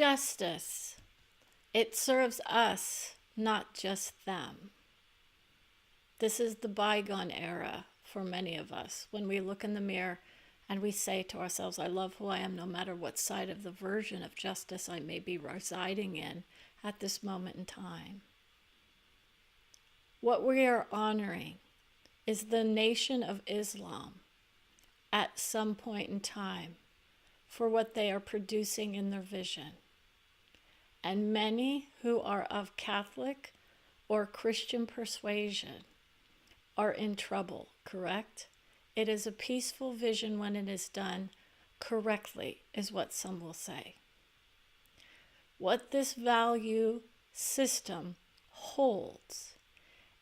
justice, it serves us, not just them. This is the bygone era for many of us, when we look in the mirror and we say to ourselves, I love who I am no matter what side of the version of justice I may be residing in at this moment in time. What we are honoring is the nation of Islam at some point in time for what they are producing in their vision. And many who are of Catholic or Christian persuasion are in trouble, correct? It is a peaceful vision when it is done correctly, is what some will say. What this value system holds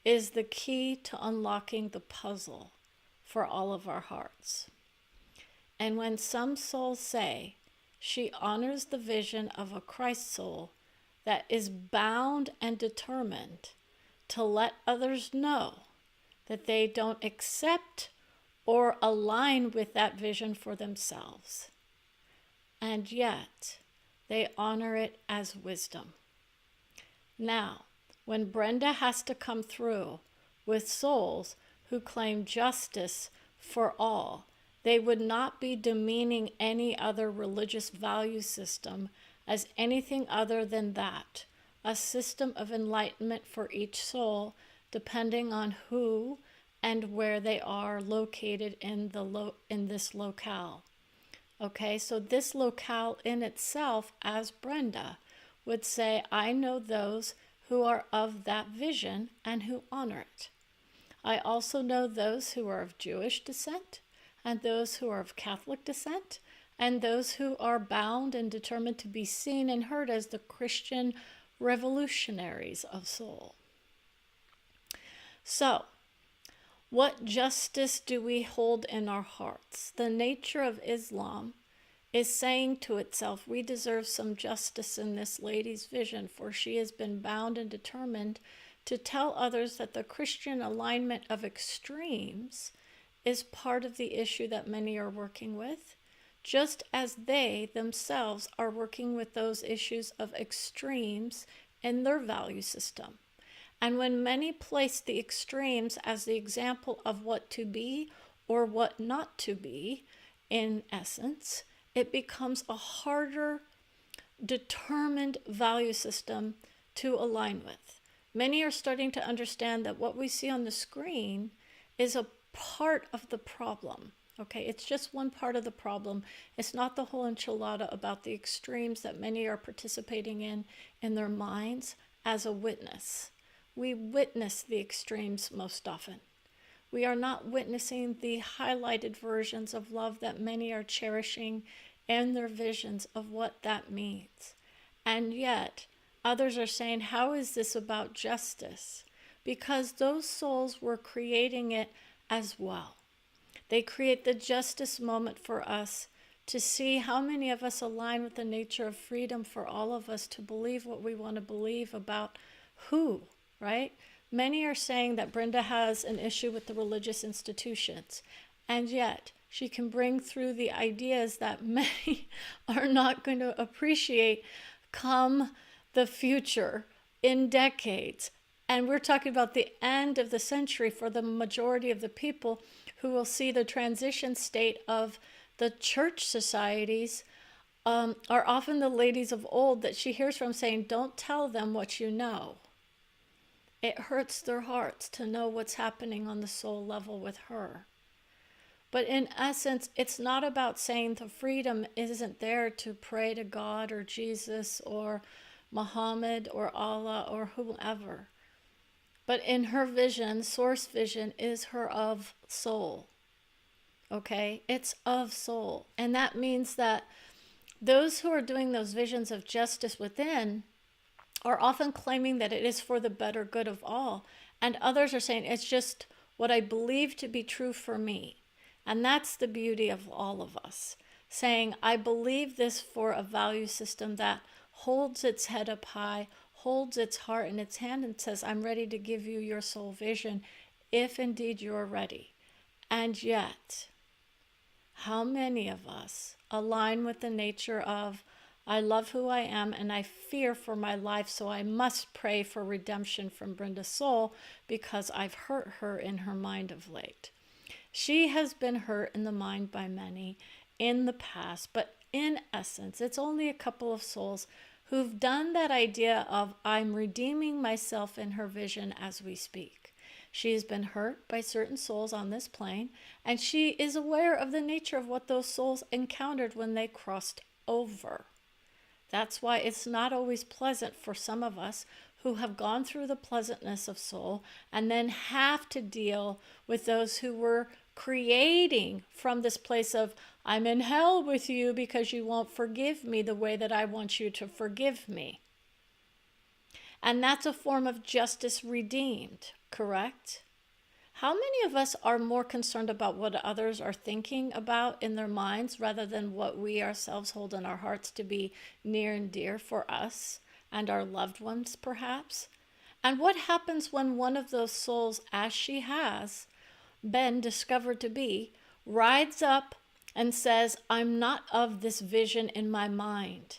is the key to unlocking the puzzle for all of our hearts. And when some souls say she honors the vision of a Christ soul that is bound and determined to let others know that they don't accept or align with that vision for themselves, and yet they honor it as wisdom. Now, when Brenda has to come through with souls who claim justice for all, they would not be demeaning any other religious value system as anything other than that, a system of enlightenment for each soul, depending on who and where they are located in this locale. Okay, so this locale in itself, as Brenda would say, I know those who are of that vision and who honor it. I also know those who are of Jewish descent, and those who are of Catholic descent, and those who are bound and determined to be seen and heard as the Christian revolutionaries of soul. So, what justice do we hold in our hearts? The nature of Islam is saying to itself, we deserve some justice in this lady's vision, for she has been bound and determined to tell others that the Christian alignment of extremes is part of the issue that many are working with, just as they themselves are working with those issues of extremes in their value system. And when many place the extremes as the example of what to be or what not to be, in essence, it becomes a harder, determined value system to align with. Many are starting to understand that what we see on the screen is a part of the problem. Okay, it's just one part of the problem. It's not the whole enchilada about the extremes that many are participating in their minds as a witness. We witness the extremes most often. We are not witnessing the highlighted versions of love that many are cherishing in their visions of what that means. And yet, others are saying, how is this about justice? Because those souls were creating it as well. They create the justice moment for us to see how many of us align with the nature of freedom for all of us to believe what we want to believe about who, right? Many are saying that Brenda has an issue with the religious institutions, and yet she can bring through the ideas that many are not going to appreciate come the future in decades. And we're talking about the end of the century for the majority of the people who will see the transition state of the church societies are often the ladies of old that she hears from saying, don't tell them what you know. It hurts their hearts to know what's happening on the soul level with her. But in essence, it's not about saying the freedom isn't there to pray to God or Jesus or Muhammad or Allah or whoever. But in her vision, source vision is her of soul. Okay? It's of soul. And that means that those who are doing those visions of justice within are often claiming that it is for the better good of all. And others are saying it's just what I believe to be true for me. And that's the beauty of all of us. Saying, I believe this for a value system that holds its head up high, holds its heart in its hand and says, I'm ready to give you your soul vision if indeed you're ready. And yet, how many of us align with the nature of I love who I am and I fear for my life, so I must pray for redemption from Brenda's soul because I've hurt her in her mind of late. She has been hurt in the mind by many in the past, but in essence, it's only a couple of souls who've done that idea of I'm redeeming myself in her vision as we speak. She has been hurt by certain souls on this plane, and she is aware of the nature of what those souls encountered when they crossed over. That's why it's not always pleasant for some of us who have gone through the pleasantness of soul and then have to deal with those who were creating from this place of, I'm in hell with you because you won't forgive me the way that I want you to forgive me. And that's a form of justice redeemed, correct? How many of us are more concerned about what others are thinking about in their minds rather than what we ourselves hold in our hearts to be near and dear for us and our loved ones, perhaps? And what happens when one of those souls, as she has been discovered to be, rides up and says, I'm not of this vision in my mind?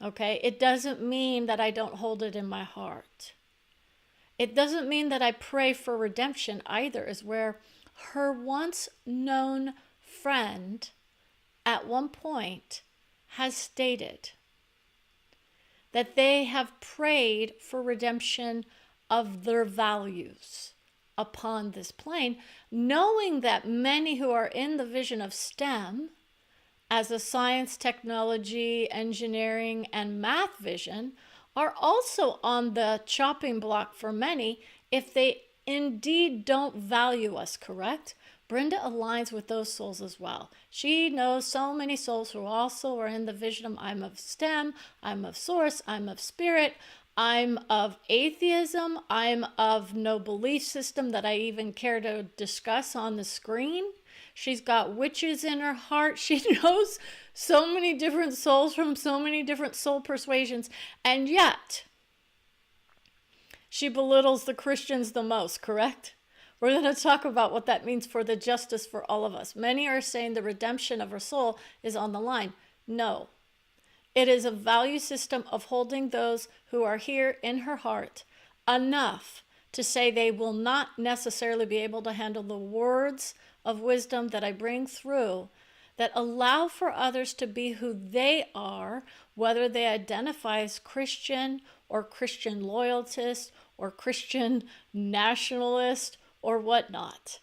Okay, it doesn't mean that I don't hold it in my heart. It doesn't mean that I pray for redemption either, is where her once known friend at one point has stated that they have prayed for redemption of their values upon this plane, knowing that many who are in the vision of STEM as a science, technology, engineering, and math vision are also on the chopping block for many if they indeed don't value us, correct? Brenda aligns with those souls as well. She knows so many souls who also are in the vision of I'm of STEM, I'm of Source, I'm of Spirit, I'm of atheism, I'm of no belief system that I even care to discuss on the screen. She's got witches in her heart. She knows so many different souls from so many different soul persuasions. And yet, she belittles the Christians the most, correct? We're going to talk about what that means for the justice for all of us. Many are saying the redemption of her soul is on the line. No. It is a value system of holding those who are here in her heart enough to say they will not necessarily be able to handle the words of wisdom that I bring through that allow for others to be who they are, whether they identify as Christian or Christian loyalist or Christian nationalist or whatnot.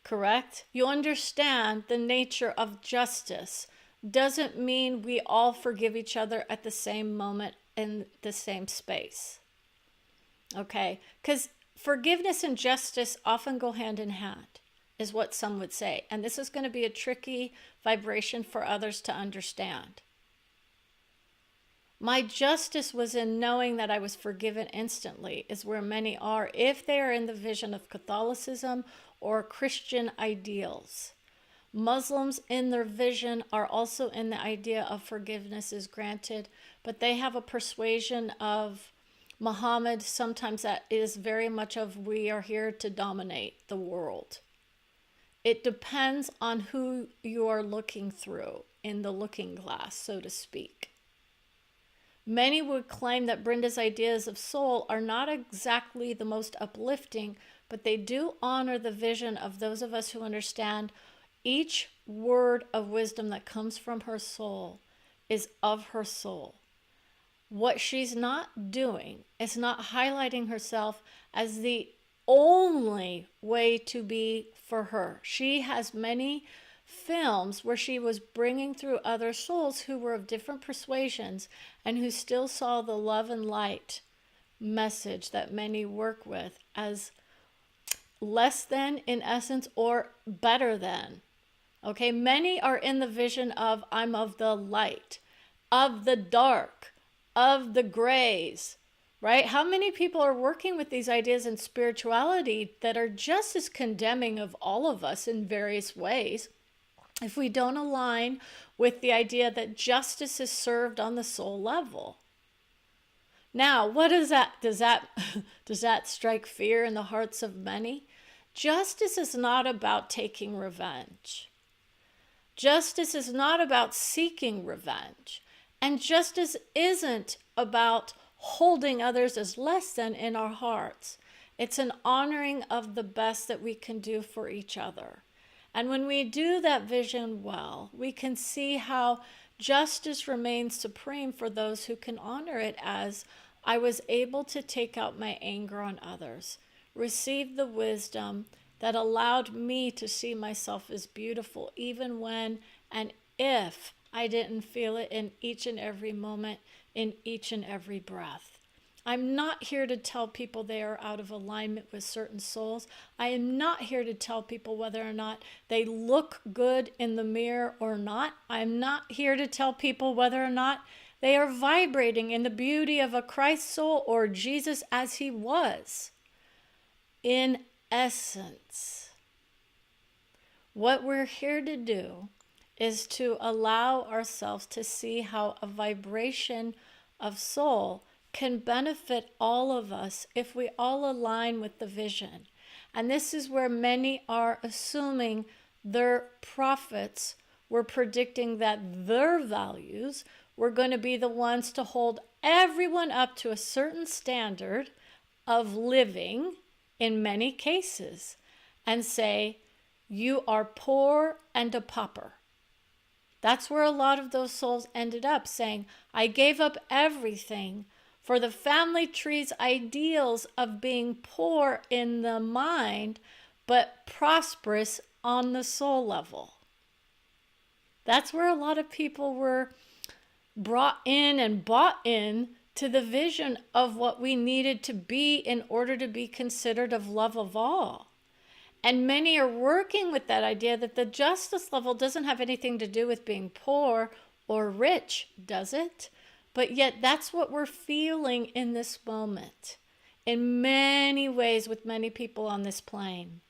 Correct? You understand the nature of justice doesn't mean we all forgive each other at the same moment in the same space. Okay? Because forgiveness and justice often go hand in hand, is what some would say. And this is going to be a tricky vibration for others to understand. My justice was in knowing that I was forgiven instantly, is where many are if they are in the vision of Catholicism or Christian ideals. Muslims in their vision are also in the idea of forgiveness is granted, but they have a persuasion of Muhammad. Sometimes that is very much of we are here to dominate the world. It depends on who you are looking through in the looking glass, so to speak. Many would claim that Brenda's ideas of soul are not exactly the most uplifting, but they do honor the vision of those of us who understand each word of wisdom that comes from her soul is of her soul. What she's not doing is not highlighting herself as the only way to be for her. She has many films where she was bringing through other souls who were of different persuasions and who still saw the love and light message that many work with as less than in essence or better than. Okay, many are in the vision of I'm of the light, of the dark, of the grays, right? How many people are working with these ideas in spirituality that are just as condemning of all of us in various ways if we don't align with the idea that justice is served on the soul level? Now, what is that? Does that strike fear in the hearts of many? Justice is not about taking revenge. Justice is not about seeking revenge. And justice isn't about holding others as less than in our hearts. It's an honoring of the best that we can do for each other. And when we do that vision well, we can see how justice remains supreme for those who can honor it as I was able to take out my anger on others, receive the wisdom that allowed me to see myself as beautiful even when and if I didn't feel it in each and every moment, in each and every breath. I'm not here to tell people they are out of alignment with certain souls. I am not here to tell people whether or not they look good in the mirror or not. I'm not here to tell people whether or not they are vibrating in the beauty of a Christ soul or Jesus as he was. In essence, what we're here to do is to allow ourselves to see how a vibration of soul can benefit all of us if we all align with the vision. And this is where many are assuming their prophets were predicting that their values were going to be the ones to hold everyone up to a certain standard of living in many cases and say, you are poor and a pauper. That's where a lot of those souls ended up saying, I gave up everything for the family tree's ideals of being poor in the mind, but prosperous on the soul level. That's where a lot of people were brought in and bought in to the vision of what we needed to be in order to be considered of love of all. And many are working with that idea that the justice level doesn't have anything to do with being poor or rich, does it? But yet that's what we're feeling in this moment, in many ways with many people on this plane.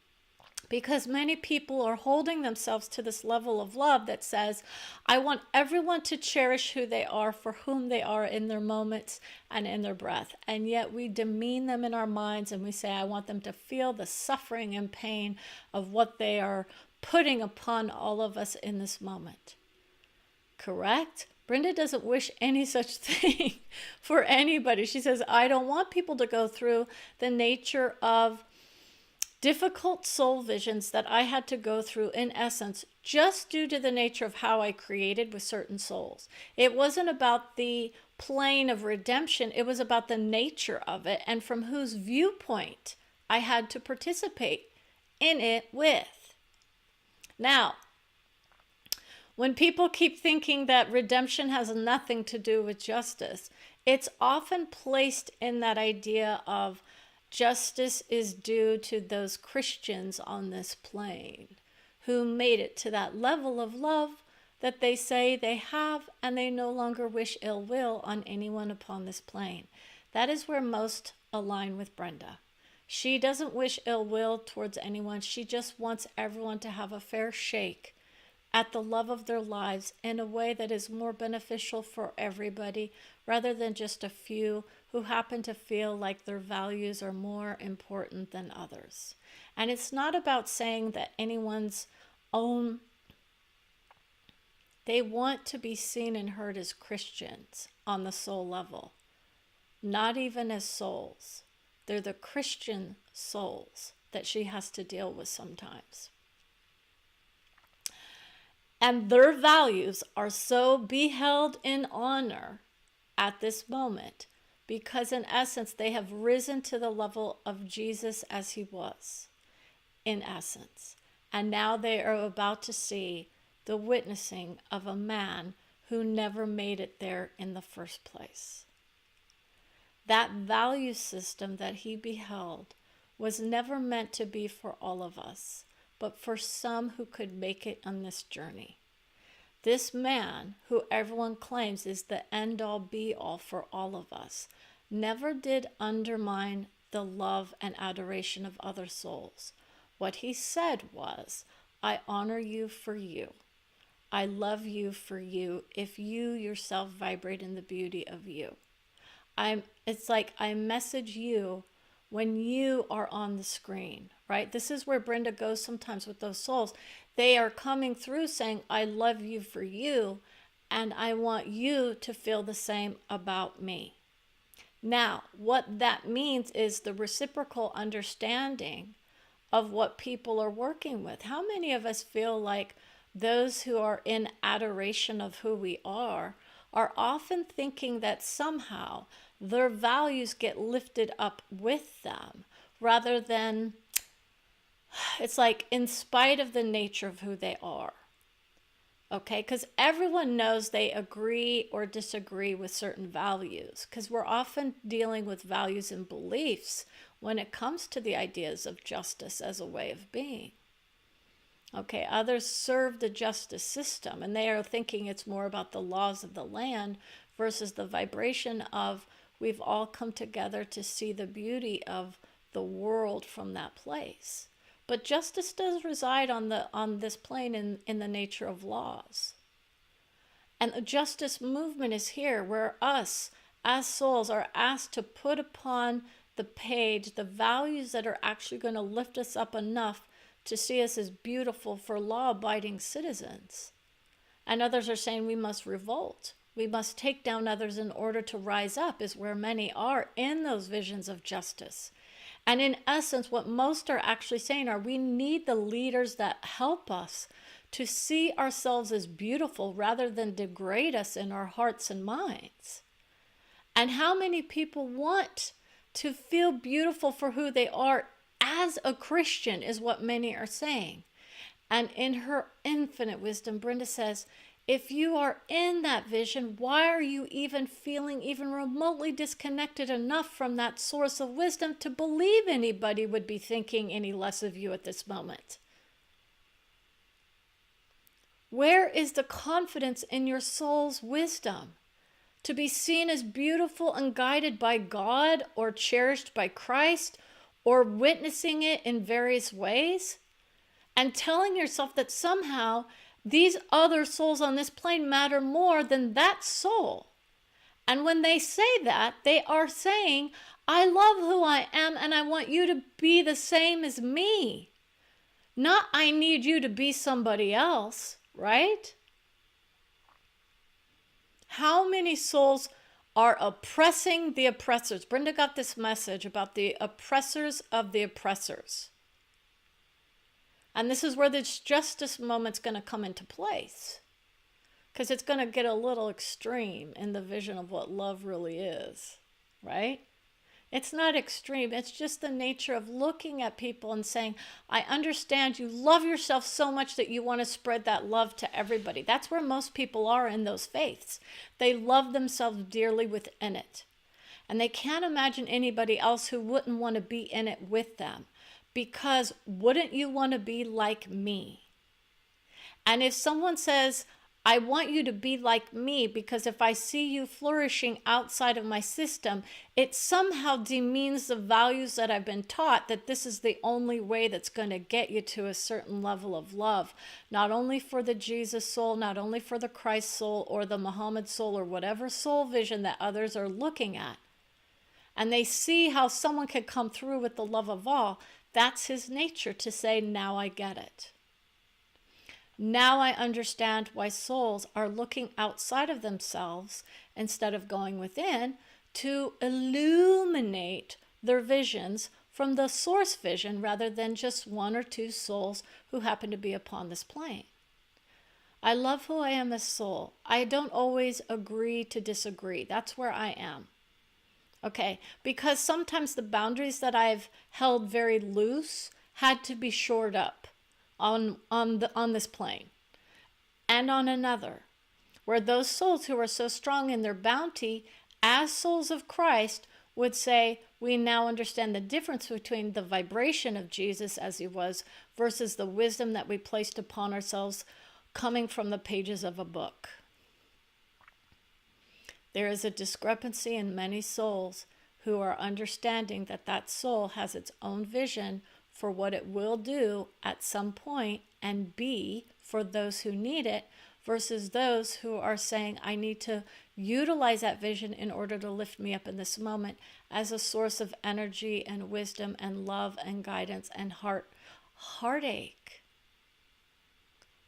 Because many people are holding themselves to this level of love that says, I want everyone to cherish who they are for whom they are in their moments and in their breath. And yet we demean them in our minds and we say, I want them to feel the suffering and pain of what they are putting upon all of us in this moment. Correct? Brenda doesn't wish any such thing for anybody. She says, I don't want people to go through the nature of difficult soul visions that I had to go through in essence, just due to the nature of how I created with certain souls. It wasn't about the plane of redemption. It was about the nature of it and from whose viewpoint I had to participate in it with. Now, when people keep thinking that redemption has nothing to do with justice, it's often placed in that idea of justice is due to those Christians on this plane who made it to that level of love that they say they have, and they no longer wish ill will on anyone upon this plane. That is where most align with Brenda. She doesn't wish ill will towards anyone. She just wants everyone to have a fair shake at the love of their lives in a way that is more beneficial for everybody rather than just a few who happen to feel like their values are more important than others. And it's not about saying that anyone's own, they want to be seen and heard as Christians on the soul level, not even as souls. They're the Christian souls that she has to deal with sometimes. And their values are so beheld in honor at this moment because in essence they have risen to the level of Jesus as he was, in essence. And now they are about to see the witnessing of a man who never made it there in the first place. That value system that he beheld was never meant to be for all of us, but for some who could make it on this journey. This man, who everyone claims is the end-all be-all for all of us, never did undermine the love and adoration of other souls. What he said was, I honor you for you. I love you for you if you yourself vibrate in the beauty of you. It's like I message you when you are on the screen, right? This is where Brenda goes sometimes with those souls. They are coming through saying, I love you for you. and I want you to feel the same about me. Now, what that means is the reciprocal understanding of what people are working with. How many of us feel like those who are in adoration of who we are often thinking that somehow their values get lifted up with them, rather than, it's like in spite of the nature of who they are? Okay, because everyone knows they agree or disagree with certain values, because we're often dealing with values and beliefs when it comes to the ideas of justice as a way of being. Okay, others serve the justice system, and they are thinking it's more about the laws of the land versus the vibration of we've all come together to see the beauty of the world from that place. But justice does reside on this plane in the nature of laws. And the justice movement is here, where us as souls are asked to put upon the page the values that are actually going to lift us up enough to see us as beautiful for law-abiding citizens. And others are saying we must revolt. We must take down others in order to rise up, is where many are in those visions of justice. And in essence, what most are actually saying are we need the leaders that help us to see ourselves as beautiful rather than degrade us in our hearts and minds. And how many people want to feel beautiful for who they are as a Christian is what many are saying. And in her infinite wisdom, Brenda says, if you are in that vision, why are you even feeling even remotely disconnected enough from that source of wisdom to believe anybody would be thinking any less of you at this moment? Where is the confidence in your soul's wisdom to be seen as beautiful and guided by God, or cherished by Christ, or witnessing it in various ways, and telling yourself that somehow these other souls on this plane matter more than that soul? And when they say that, they are saying, I love who I am and I want you to be the same as me. Not I need you to be somebody else, right? How many souls are oppressing the oppressors? Brenda got this message about the oppressors of the oppressors. And this is where this justice moment's going to come into place. Because it's going to get a little extreme in the vision of what love really is, right? It's not extreme. It's just the nature of looking at people and saying, I understand you love yourself so much that you want to spread that love to everybody. That's where most people are in those faiths. They love themselves dearly within it. And they can't imagine anybody else who wouldn't want to be in it with them. Because wouldn't you want to be like me? And if someone says, I want you to be like me because if I see you flourishing outside of my system, it somehow demeans the values that I've been taught, that this is the only way that's going to get you to a certain level of love, not only for the Jesus soul, not only for the Christ soul or the Muhammad soul or whatever soul vision that others are looking at. And they see how someone can come through with the love of all. That's his nature to say, now I get it. Now I understand why souls are looking outside of themselves instead of going within to illuminate their visions from the source vision rather than just one or two souls who happen to be upon this plane. I love who I am as soul. I don't always agree to disagree. That's where I am. Okay, because sometimes the boundaries that I've held very loose had to be shored up on this plane and on another, where those souls who are so strong in their bounty as souls of Christ would say, we now understand the difference between the vibration of Jesus as he was versus the wisdom that we placed upon ourselves coming from the pages of a book. There is a discrepancy in many souls who are understanding that that soul has its own vision for what it will do at some point and be for those who need it, versus those who are saying, I need to utilize that vision in order to lift me up in this moment as a source of energy and wisdom and love and guidance and heartache.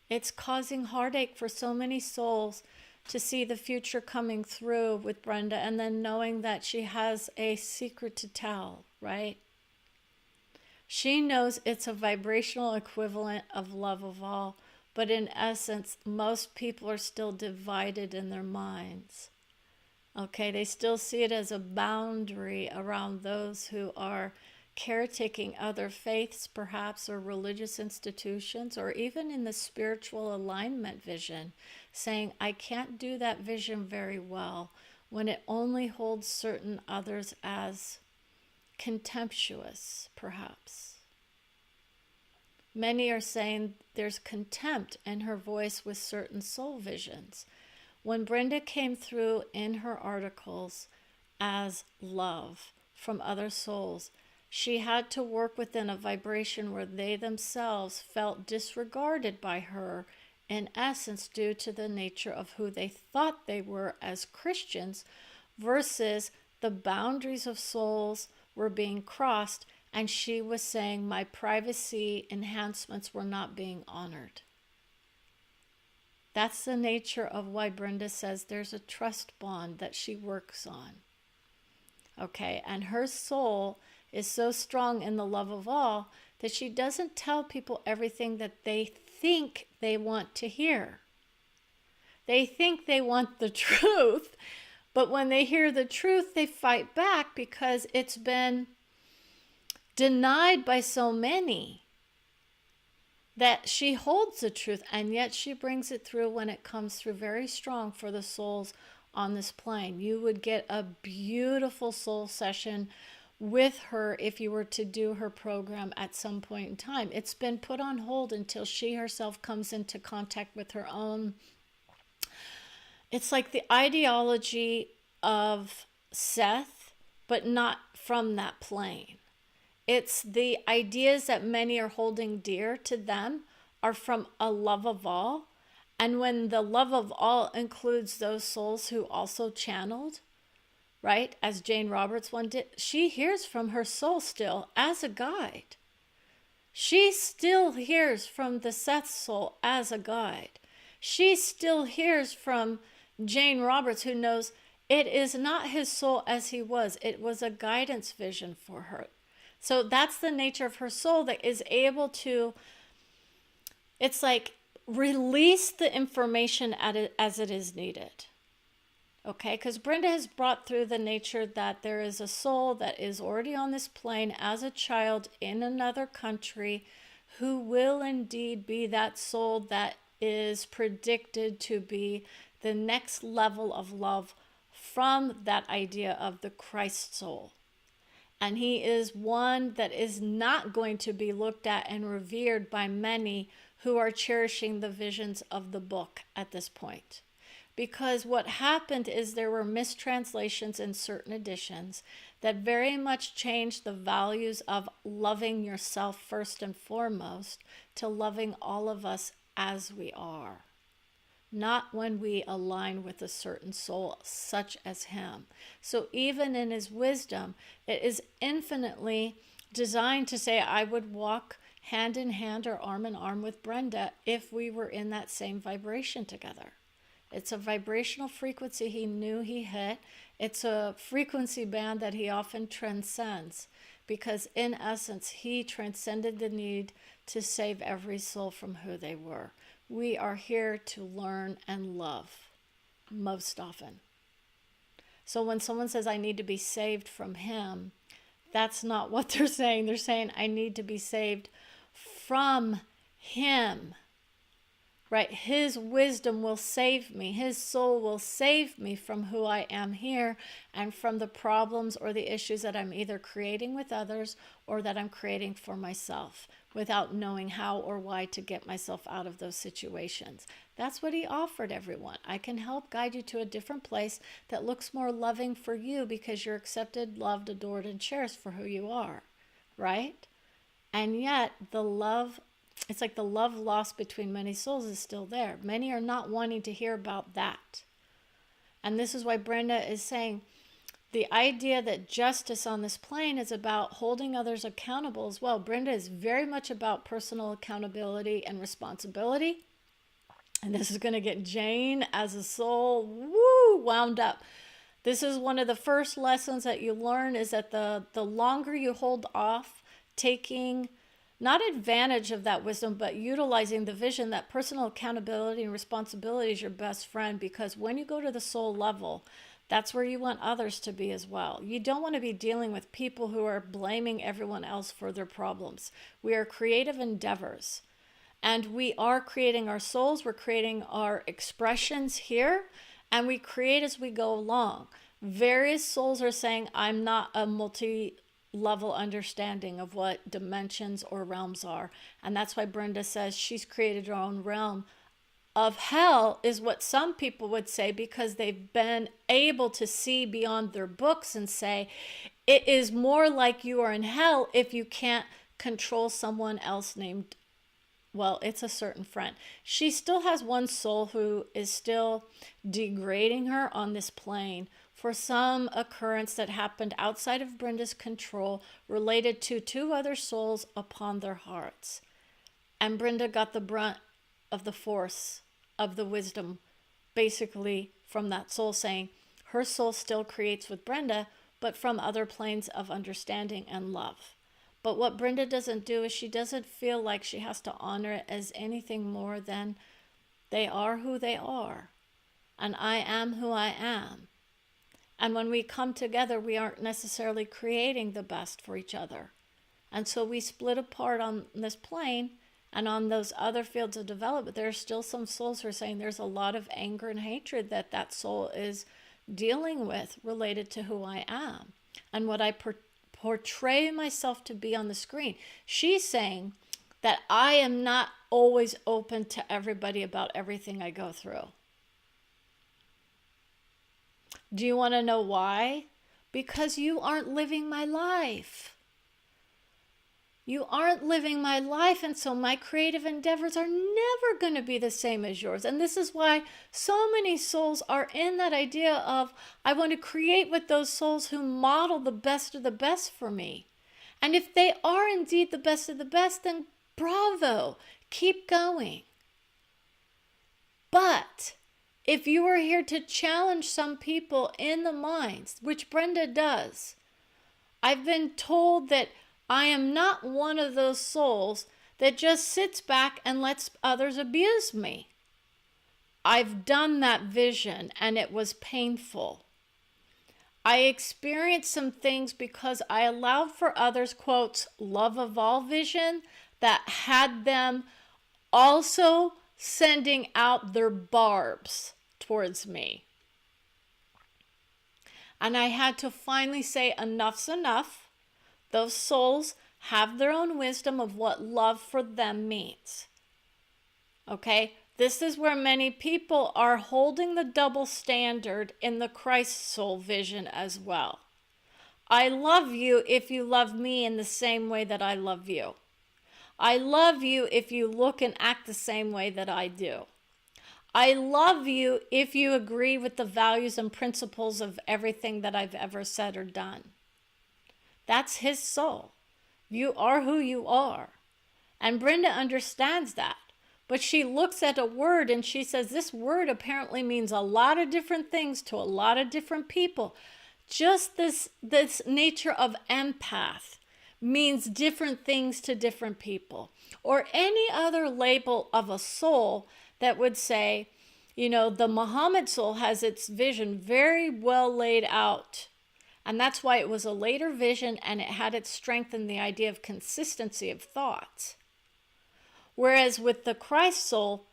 It's causing heartache for so many souls to see the future coming through with Brenda, and then knowing that she has a secret to tell, right? She knows it's a vibrational equivalent of love of all, but in essence, most people are still divided in their minds. Okay, they still see it as a boundary around those who are caretaking other faiths, perhaps, or religious institutions, or even in the spiritual alignment vision, saying, I can't do that vision very well when it only holds certain others as contemptuous, perhaps. Many are saying there's contempt in her voice with certain soul visions. When Brenda came through in her articles as love from other souls, she had to work within a vibration where they themselves felt disregarded by her, in essence, due to the nature of who they thought they were as Christians, versus the boundaries of souls were being crossed, and she was saying my privacy enhancements were not being honored. That's the nature of why Brenda says there's a trust bond that she works on. Okay, and her soul is so strong in the love of all that she doesn't tell people everything that they think they want to hear. They think they want the truth, but when they hear the truth, they fight back because it's been denied by so many that she holds the truth, and yet she brings it through when it comes through very strong for the souls on this plane. You would get a beautiful soul session with her if you were to do her program at some point in time. It's been put on hold until she herself comes into contact with her own. It's like the ideology of Seth, but not from that plane. It's the ideas that many are holding dear to them are from a love of all. And when the love of all includes those souls who also channeled, right, as Jane Roberts one did, she hears from her soul still as a guide. She still hears from the Seth soul as a guide. She still hears from Jane Roberts, who knows it is not his soul as he was. It was a guidance vision for her. So that's the nature of her soul that is able to, it's like, release the information as it is needed. Okay, because Brenda has brought through the nature that there is a soul that is already on this plane as a child in another country who will indeed be that soul that is predicted to be the next level of love from that idea of the Christ soul. And he is one that is not going to be looked at and revered by many who are cherishing the visions of the book at this point. Because what happened is there were mistranslations in certain editions that very much changed the values of loving yourself first and foremost to loving all of us as we are. Not when we align with a certain soul such as him. So even in his wisdom, it is infinitely designed to say, I would walk hand in hand or arm in arm with Brenda if we were in that same vibration together. It's a vibrational frequency he knew he hit. It's a frequency band that he often transcends because in essence, he transcended the need to save every soul from who they were. We are here to learn and love most often. So when someone says, I need to be saved from him, that's not what they're saying. They're saying, I need to be saved from him. Right? His wisdom will save me. His soul will save me from who I am here and from the problems or the issues that I'm either creating with others or that I'm creating for myself without knowing how or why to get myself out of those situations. That's what he offered everyone. I can help guide you to a different place that looks more loving for you because you're accepted, loved, adored, and cherished for who you are. Right? And yet the love, it's like the love lost between many souls is still there. Many are not wanting to hear about that. And this is why Brenda is saying the idea that justice on this plane is about holding others accountable as well. Brenda is very much about personal accountability and responsibility. And this is going to get Jane as a soul, wound up. This is one of the first lessons that you learn, is that the longer you hold off taking not advantage of that wisdom, but utilizing the vision that personal accountability and responsibility is your best friend. Because when you go to the soul level, that's where you want others to be as well. You don't want to be dealing with people who are blaming everyone else for their problems. We are creative endeavors. And we are creating our souls, we're creating our expressions here, and we create as we go along. Various souls are saying, I'm not a multi-level understanding of what dimensions or realms are. And that's why Brenda says she's created her own realm of hell, is what some people would say, because they've been able to see beyond their books and say, it is more like you are in hell if you can't control someone else named, well, it's a certain friend. She still has one soul who is still degrading her on this plane for some occurrence that happened outside of Brenda's control, related to two other souls upon their hearts. And Brenda got the brunt of the force of the wisdom, basically from that soul, saying her soul still creates with Brenda, but from other planes of understanding and love. But what Brenda doesn't do is she doesn't feel like she has to honor it as anything more than they are who they are. And I am who I am. And when we come together, we aren't necessarily creating the best for each other. And so we split apart on this plane, and on those other fields of development, there are still some souls who are saying there's a lot of anger and hatred that that soul is dealing with related to who I am and what I portray myself to be on the screen. She's saying that I am not always open to everybody about everything I go through. Do you want to know why? Because you aren't living my life. You aren't living my life, and so my creative endeavors are never going to be the same as yours. And this is why so many souls are in that idea of, I want to create with those souls who model the best of the best for me. And if they are indeed the best of the best, then bravo, keep going. But if you are here to challenge some people in the minds, which Brenda does, I've been told that I am not one of those souls that just sits back and lets others abuse me. I've done that vision, and it was painful. I experienced some things because I allowed for others, quotes, love of all vision, that had them also sending out their barbs towards me. And I had to finally say, enough's enough. Those souls have their own wisdom of what love for them means. Okay? This is where many people are holding the double standard in the Christ soul vision as well. I love you if you love me in the same way that I love you. I love you if you look and act the same way that I do. I love you if you agree with the values and principles of everything that I've ever said or done. That's his soul. You are who you are. And Brenda understands that. But she looks at a word and she says, this word apparently means a lot of different things to a lot of different people. Just this nature of empath means different things to different people. Or any other label of a soul that would say, you know, the Muhammad soul has its vision very well laid out. And that's why it was a later vision, and it had its strength in the idea of consistency of thought. Whereas with the Christ soul,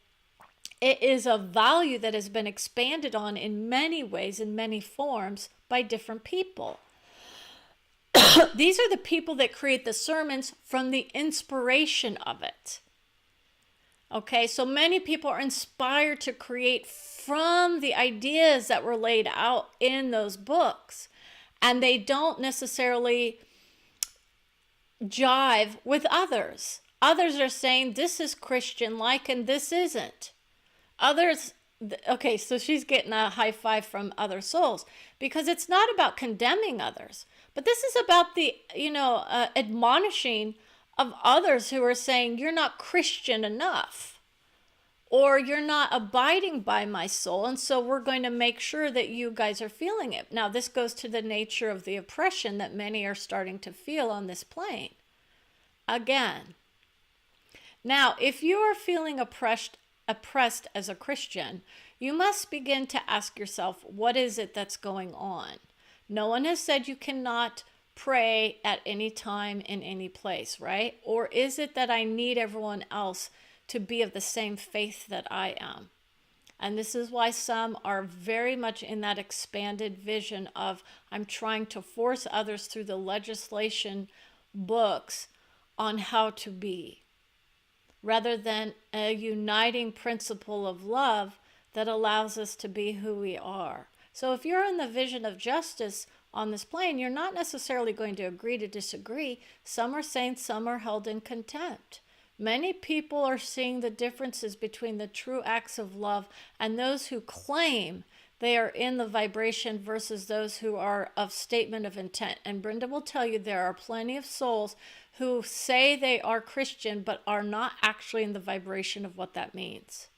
it is a value that has been expanded on in many ways, in many forms, by different people. These are the people that create the sermons from the inspiration of it. Okay, so many people are inspired to create from the ideas that were laid out in those books. And they don't necessarily jive with others. Others are saying this is Christian-like and this isn't. Others, okay, so she's getting a high five from other souls because it's not about condemning others, but this is about the, admonishing of others who are saying you're not Christian enough. or you're not abiding by my soul, and so we're going to make sure that you guys are feeling it. Now, this goes to the nature of the oppression that many are starting to feel on this plane. Again, now, if you are feeling oppressed as a Christian, you must begin to ask yourself, what is it that's going on? No one has said you cannot pray at any time in any place, right? Or is it that I need everyone else to be of the same faith that I am? And this is why some are very much in that expanded vision of, I'm trying to force others through the legislation books on how to be, rather than a uniting principle of love that allows us to be who we are. So if you're in the vision of justice on this plane, you're not necessarily going to agree to disagree. Some are saints, some are held in contempt. Many people are seeing the differences between the true acts of love and those who claim they are in the vibration versus those who are of statement of intent. And Brenda will tell you there are plenty of souls who say they are Christian but are not actually in the vibration of what that means.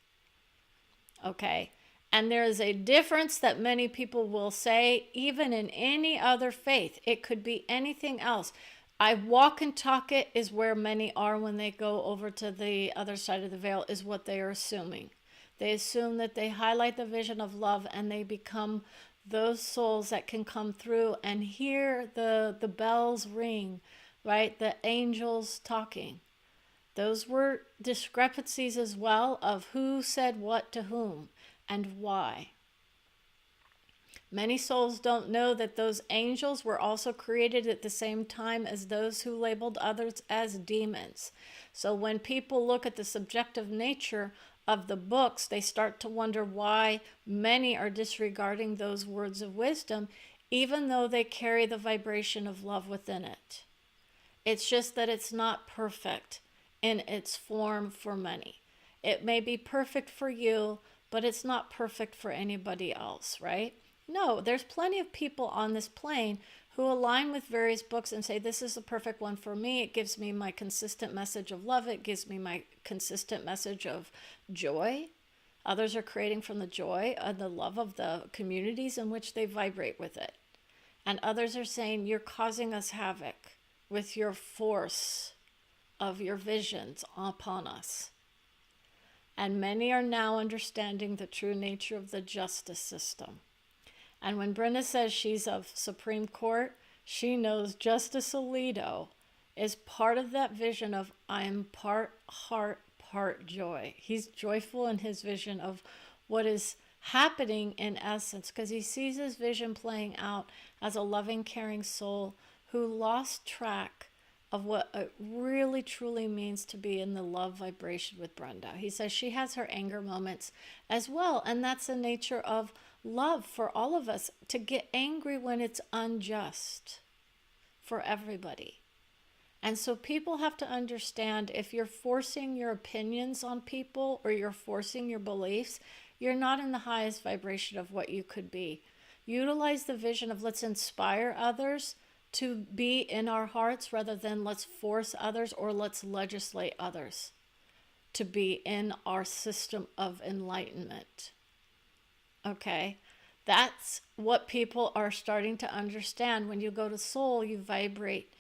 Okay? And there is a difference that many people will say, even in any other faith. It could be anything else. I walk and talk it is where many are when they go over to the other side of the veil, is what they are assuming. They assume that they highlight the vision of love and they become those souls that can come through and hear the bells ring, right? The angels talking. Those were discrepancies as well of who said what to whom and why. Many souls don't know that those angels were also created at the same time as those who labeled others as demons. So when people look at the subjective nature of the books, they start to wonder why many are disregarding those words of wisdom, even though they carry the vibration of love within it. It's just that it's not perfect in its form for many. It may be perfect for you, but it's not perfect for anybody else, right? No, there's plenty of people on this plane who align with various books and say, this is the perfect one for me. It gives me my consistent message of love. It gives me my consistent message of joy. Others are creating from the joy and the love of the communities in which they vibrate with it. And others are saying, you're causing us havoc with your force of your visions upon us. And many are now understanding the true nature of the justice system. And when Brenda says she's of Supreme Court, she knows Justice Alito is part of that vision of, I'm part heart, part joy. He's joyful in his vision of what is happening in essence, because he sees his vision playing out as a loving, caring soul who lost track of what it really truly means to be in the love vibration with Brenda. He says she has her anger moments as well, and that's the nature of love for all of us, to get angry when it's unjust for everybody. And so people have to understand, if you're forcing your opinions on people or you're forcing your beliefs, you're not in the highest vibration of what you could be. Utilize the vision of, let's inspire others to be in our hearts rather than let's force others or let's legislate others to be in our system of enlightenment. Okay, that's what people are starting to understand. When you go to soul, you vibrate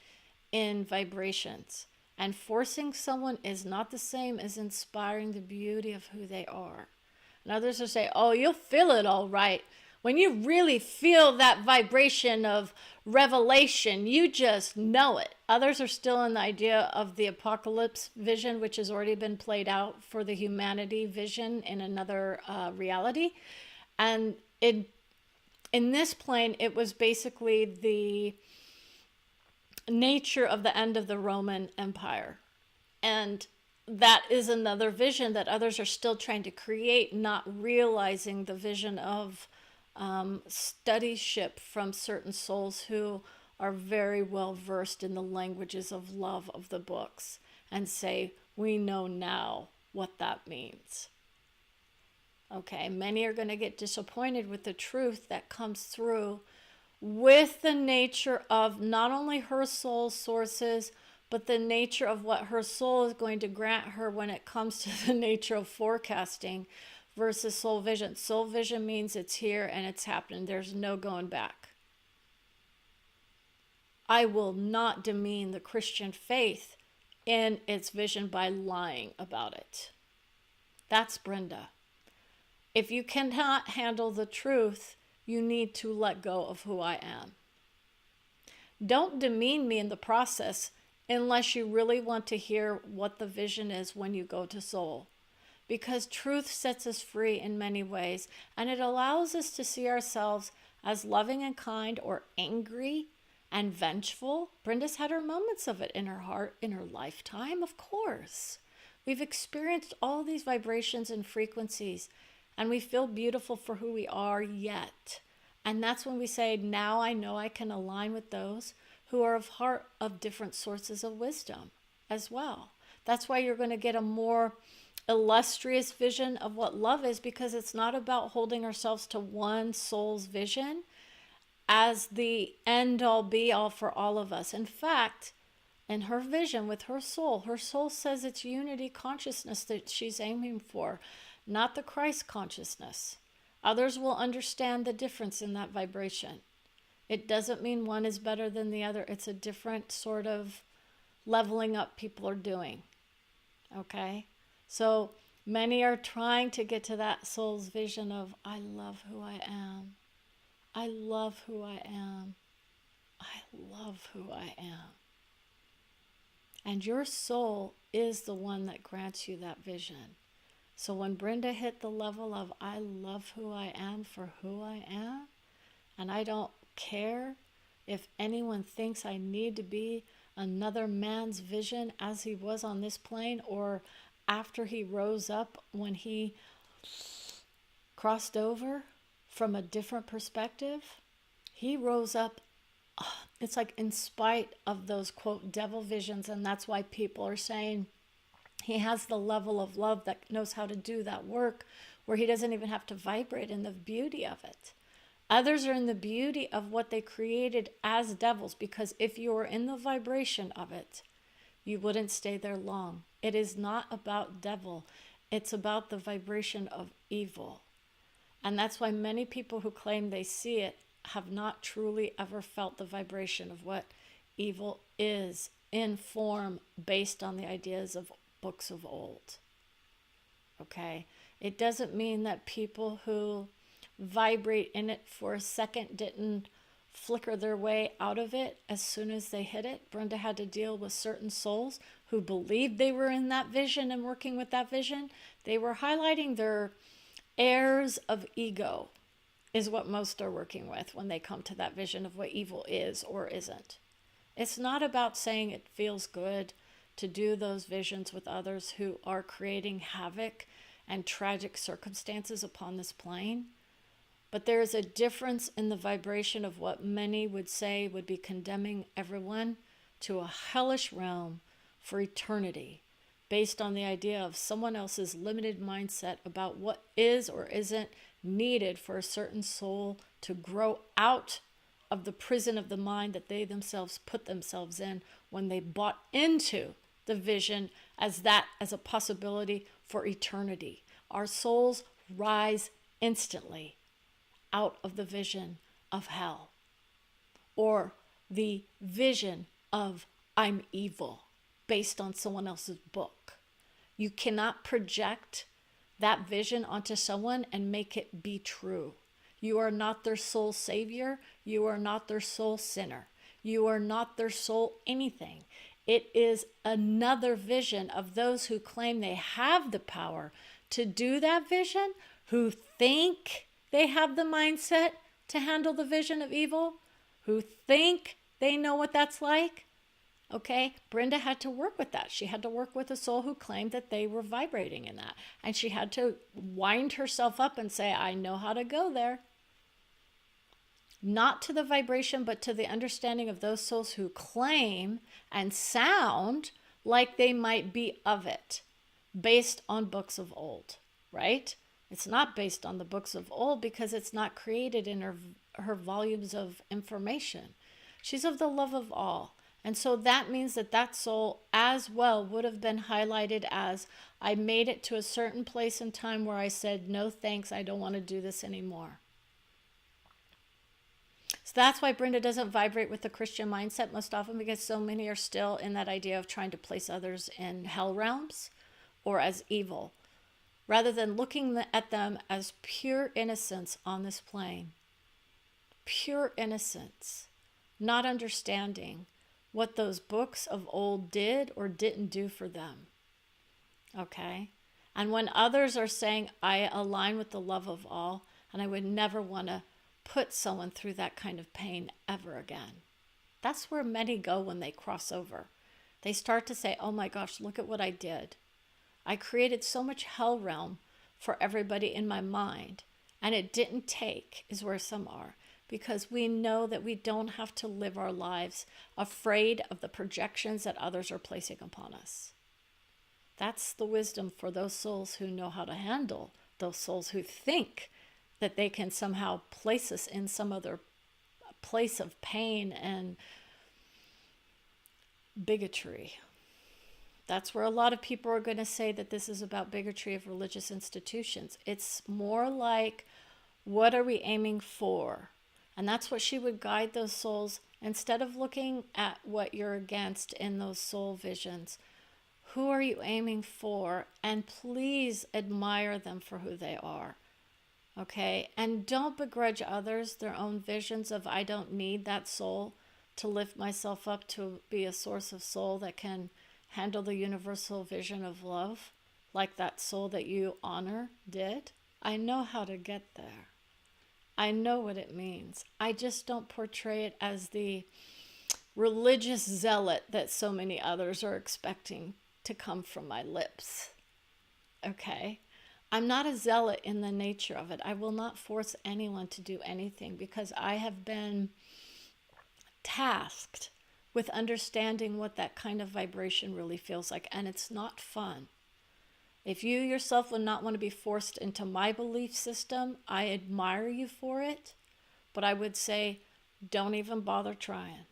in vibrations. And forcing someone is not the same as inspiring the beauty of who they are. And others will say, oh, you'll feel it all right. When you really feel that vibration of revelation, you just know it. Others are still in the idea of the apocalypse vision, which has already been played out for the humanity vision in another reality. And in this plane, it was basically the nature of the end of the Roman Empire. And that is another vision that others are still trying to create, not realizing the vision of studyship from certain souls who are very well versed in the languages of love of the books and say, we know now what that means. Okay, many are going to get disappointed with the truth that comes through with the nature of not only her soul sources, but the nature of what her soul is going to grant her when it comes to the nature of forecasting versus soul vision. Soul vision means it's here and it's happening. There's no going back. I will not demean the Christian faith in its vision by lying about it. That's Brenda. If you cannot handle the truth, you need to let go of who I am. Don't demean me in the process unless you really want to hear what the vision is when you go to soul. Because truth sets us free in many ways, and it allows us to see ourselves as loving and kind or angry and vengeful. Brenda's had her moments of it in her heart, in her lifetime, of course. We've experienced all these vibrations and frequencies, and we feel beautiful for who we are yet. And that's when we say, now I know I can align with those who are of heart of different sources of wisdom as well. That's why you're going to get a more illustrious vision of what love is, because it's not about holding ourselves to one soul's vision as the end all be all for all of us. In fact, in her vision with her soul says it's unity consciousness that she's aiming for, not the Christ consciousness. Others will understand the difference in that vibration. It doesn't mean one is better than the other. It's a different sort of leveling up people are doing. Okay? So many are trying to get to that soul's vision of, I love who I am. I love who I am. I love who I am. And your soul is the one that grants you that vision. So when Brenda hit the level of, I love who I am for who I am, and I don't care if anyone thinks I need to be another man's vision as he was on this plane, or after he rose up when he crossed over from a different perspective, he rose up, it's like in spite of those quote devil visions. And that's why people are saying he has the level of love that knows how to do that work, where he doesn't even have to vibrate in the beauty of it. Others are in the beauty of what they created as devils, because if you were in the vibration of it, you wouldn't stay there long. It is not about devil. It's about the vibration of evil. And that's why many people who claim they see it have not truly ever felt the vibration of what evil is in form based on the ideas of books of old. Okay? It doesn't mean that people who vibrate in it for a second didn't flicker their way out of it as soon as they hit it. Brenda had to deal with certain souls who believed they were in that vision and working with that vision. They were highlighting their airs of ego, is what most are working with when they come to that vision of what evil is or isn't. It's not about saying it feels good to do those visions with others who are creating havoc and tragic circumstances upon this plane. But there is a difference in the vibration of what many would say would be condemning everyone to a hellish realm for eternity, based on the idea of someone else's limited mindset about what is or isn't needed for a certain soul to grow out of the prison of the mind that they themselves put themselves in when they bought into the vision as a possibility for eternity. Our souls rise instantly out of the vision of hell, or the vision of I'm evil based on someone else's book. You cannot project that vision onto someone and make it be true. You are not their soul savior. You are not their soul sinner. You are not their soul anything. It is another vision of those who claim they have the power to do that vision, who think they have the mindset to handle the vision of evil, who think they know what that's like. Okay, Brenda had to work with that. She had to work with a soul who claimed that they were vibrating in that. And she had to wind herself up and say, I know how to go there. Not to the vibration, but to the understanding of those souls who claim and sound like they might be of it, based on books of old, right? It's not based on the books of old because it's not created in her volumes of information. She's of the love of all. And so that means that that soul as well would have been highlighted as, I made it to a certain place in time where I said, no thanks, I don't want to do this anymore. So that's why Brenda doesn't vibrate with the Christian mindset most often, because so many are still in that idea of trying to place others in hell realms or as evil, rather than looking at them as pure innocence on this plane. Pure innocence, not understanding what those books of old did or didn't do for them. Okay? And when others are saying, I align with the love of all, and I would never want to put someone through that kind of pain ever again. That's where many go when they cross over. They start to say, oh my gosh, look at what I did. I created so much hell realm for everybody in my mind, and it didn't take, is where some are. Because we know that we don't have to live our lives afraid of the projections that others are placing upon us. That's the wisdom for those souls who know how to handle those souls who think that they can somehow place us in some other place of pain and bigotry. That's where a lot of people are going to say that this is about bigotry of religious institutions. It's more like, what are we aiming for? And that's what she would guide those souls, instead of looking at what you're against in those soul visions. Who are you aiming for? And please admire them for who they are. Okay? And don't begrudge others their own visions of, I don't need that soul to lift myself up to be a source of soul that can handle the universal vision of love, like that soul that you honor did. I know how to get there. I know what it means. I just don't portray it as the religious zealot that so many others are expecting to come from my lips. Okay? I'm not a zealot in the nature of it. I will not force anyone to do anything, because I have been tasked with understanding what that kind of vibration really feels like, and it's not fun. If you yourself would not want to be forced into my belief system, I admire you for it, but I would say, don't even bother trying.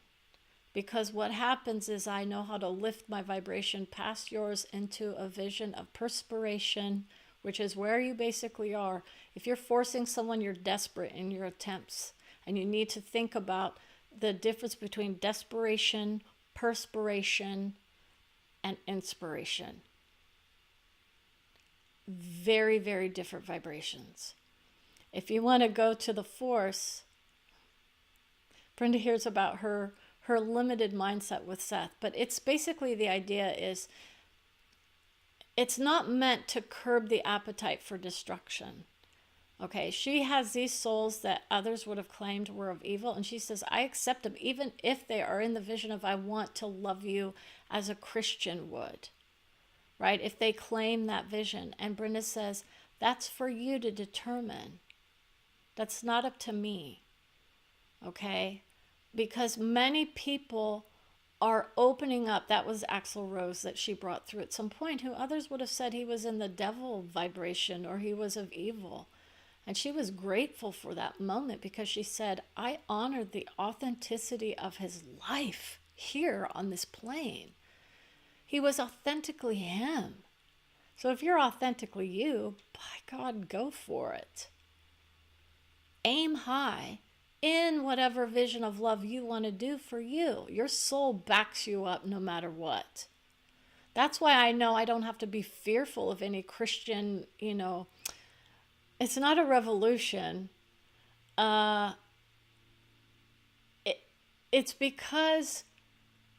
Because what happens is, I know how to lift my vibration past yours into a vision of perspiration, which is where you basically are. If you're forcing someone, you're desperate in your attempts, and you need to think about the difference between desperation, perspiration, and inspiration. Very, very different vibrations. If you want to go to the force, Brenda hears about her limited mindset with Seth, but it's basically, the idea is, it's not meant to curb the appetite for destruction. Okay, she has these souls that others would have claimed were of evil, and she says, I accept them, even if they are in the vision of, I want to love you as a Christian would. Right? If they claim that vision. And Brenda says, that's for you to determine. That's not up to me. Okay? Because many people are opening up. That was Axl Rose that she brought through at some point, who others would have said he was in the devil vibration or he was of evil. And she was grateful for that moment, because she said, I honored the authenticity of his life here on this plane. He was authentically him. So if you're authentically you, by God, go for it. Aim high in whatever vision of love you want to do for you. Your soul backs you up no matter what. That's why I know I don't have to be fearful of any Christian, it's not a revolution. It's because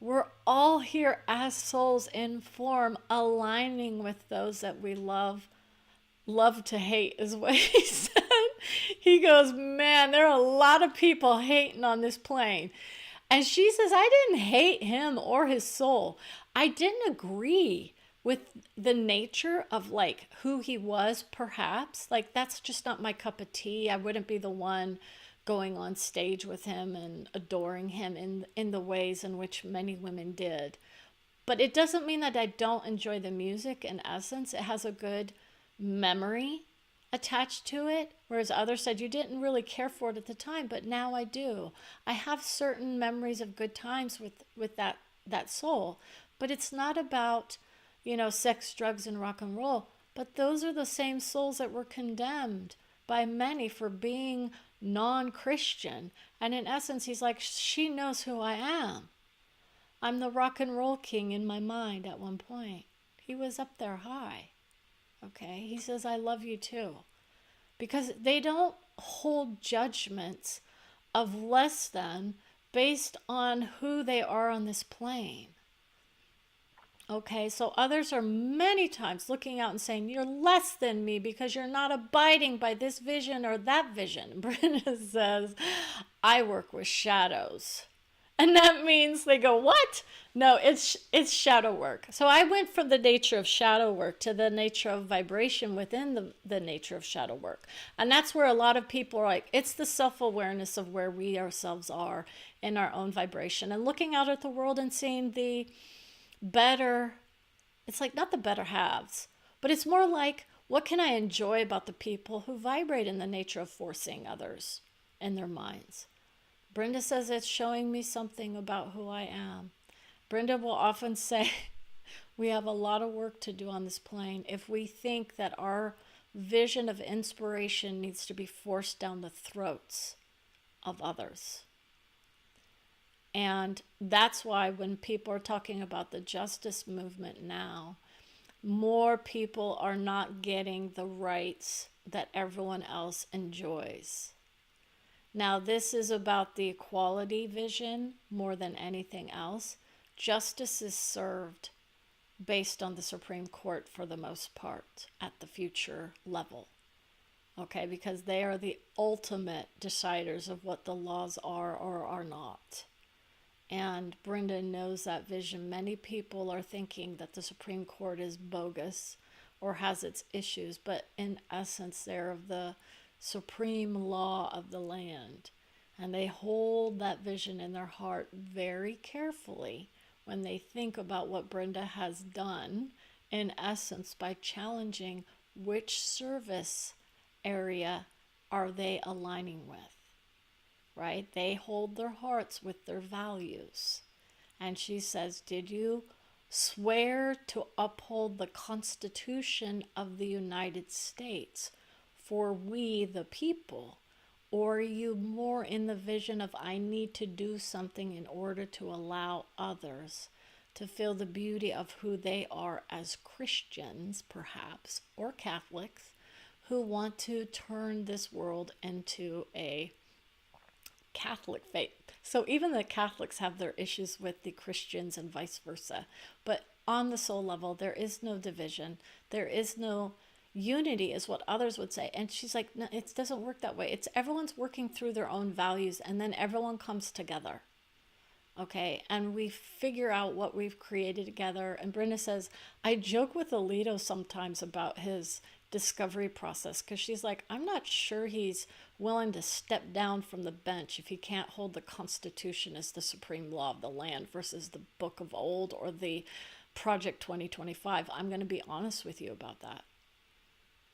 we're all here as souls in form, aligning with those that we love. Love to hate is what he said. He goes, man, there are a lot of people hating on this plane. And she says, I didn't hate him or his soul. I didn't agree with the nature of who he was, perhaps. That's just not my cup of tea. I wouldn't be the one going on stage with him and adoring him in the ways in which many women did. But it doesn't mean that I don't enjoy the music in essence. It has a good memory attached to it, whereas others said you didn't really care for it at the time, but now I do. I have certain memories of good times with that soul, but it's not about, sex, drugs, and rock and roll. But those are the same souls that were condemned by many for being non-Christian. And in essence, he's like, she knows who I am. I'm the rock and roll king in my mind at one point. He was up there high. Okay, he says, I love you too. Because they don't hold judgments of less than based on who they are on this plane. Okay, so others are many times looking out and saying, you're less than me because you're not abiding by this vision or that vision. Brenda says, I work with shadows. And that means they go, what? No, it's shadow work. So I went from the nature of shadow work to the nature of vibration within the nature of shadow work. And that's where a lot of people are like, it's the self-awareness of where we ourselves are in our own vibration. And looking out at the world and seeing the better, it's like not the better halves, but it's more like, what can I enjoy about the people who vibrate in the nature of forcing others in their minds? Brenda says it's showing me something about who I am. Brenda will often say, we have a lot of work to do on this plane if we think that our vision of inspiration needs to be forced down the throats of others. And that's why when people are talking about the justice movement now, more people are not getting the rights that everyone else enjoys. Now, this is about the equality vision more than anything else. Justice is served based on the Supreme Court for the most part at the future level. Okay, because they are the ultimate deciders of what the laws are or are not. And Brenda knows that vision. Many people are thinking that the Supreme Court is bogus or has its issues, but in essence, they're of the supreme law of the land. And they hold that vision in their heart very carefully when they think about what Brenda has done, in essence, by challenging which service area are they aligning with. Right? They hold their hearts with their values. And she says, did you swear to uphold the Constitution of the United States for we the people? Or are you more in the vision of, I need to do something in order to allow others to feel the beauty of who they are as Christians, perhaps, or Catholics, who want to turn this world into a Catholic faith? So even the Catholics have their issues with the Christians and vice versa. But on the soul level, there is no division. There is no unity, is what others would say. And she's like, no, it doesn't work that way. It's everyone's working through their own values, and then everyone comes together. Okay, and we figure out what we've created together. And Brenda says, I joke with Alito sometimes about his discovery process, because she's like, I'm not sure he's willing to step down from the bench if he can't hold the Constitution as the supreme law of the land versus the Book of Old or the Project 2025. I'm going to be honest with you about that.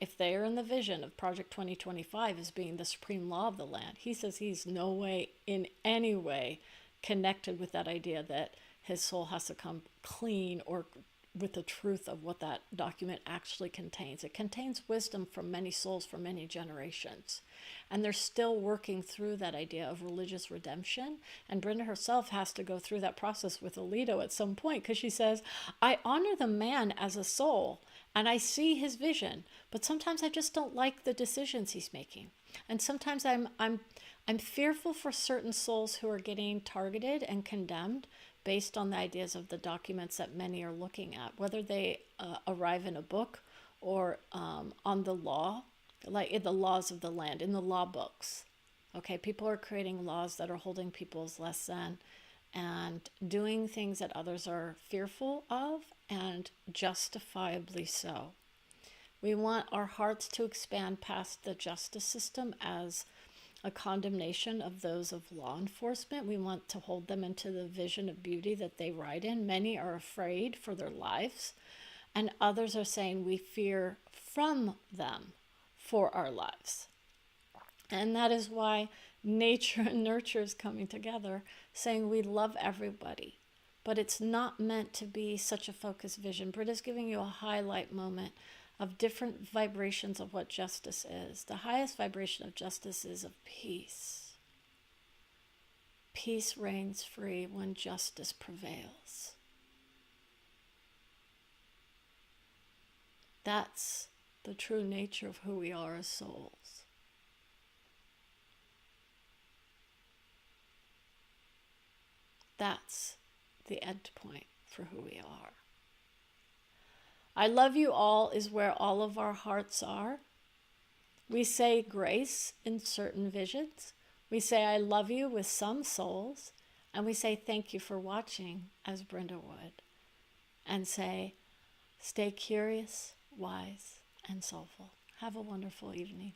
If they are in the vision of Project 2025 as being the supreme law of the land, he says he's no way, in any way, connected with that idea that his soul has to come clean or with the truth of what that document actually contains. It contains wisdom from many souls for many generations. And they're still working through that idea of religious redemption. And Brenda herself has to go through that process with Alito at some point, because she says, I honor the man as a soul and I see his vision, but sometimes I just don't like the decisions he's making. And sometimes I'm fearful for certain souls who are getting targeted and condemned based on the ideas of the documents that many are looking at, whether they arrive in a book or on the law, like in the laws of the land, in the law books. Okay, people are creating laws that are holding people as less than and doing things that others are fearful of, and justifiably so. We want our hearts to expand past the justice system as a condemnation of those of law enforcement. We want to hold them into the vision of beauty that they ride in. Many are afraid for their lives, and others are saying we fear from them for our lives. And that is why nature and nurture is coming together, saying we love everybody. But it's not meant to be such a focused vision. Britta's giving you a highlight moment of different vibrations of what justice is. The highest vibration of justice is of peace. Peace reigns free when justice prevails. That's the true nature of who we are as souls. That's the end point for who we are. I love you all is where all of our hearts are. We say grace in certain visions. We say I love you with some souls. And we say thank you for watching, as Brenda would. And say, stay curious, wise, and soulful. Have a wonderful evening.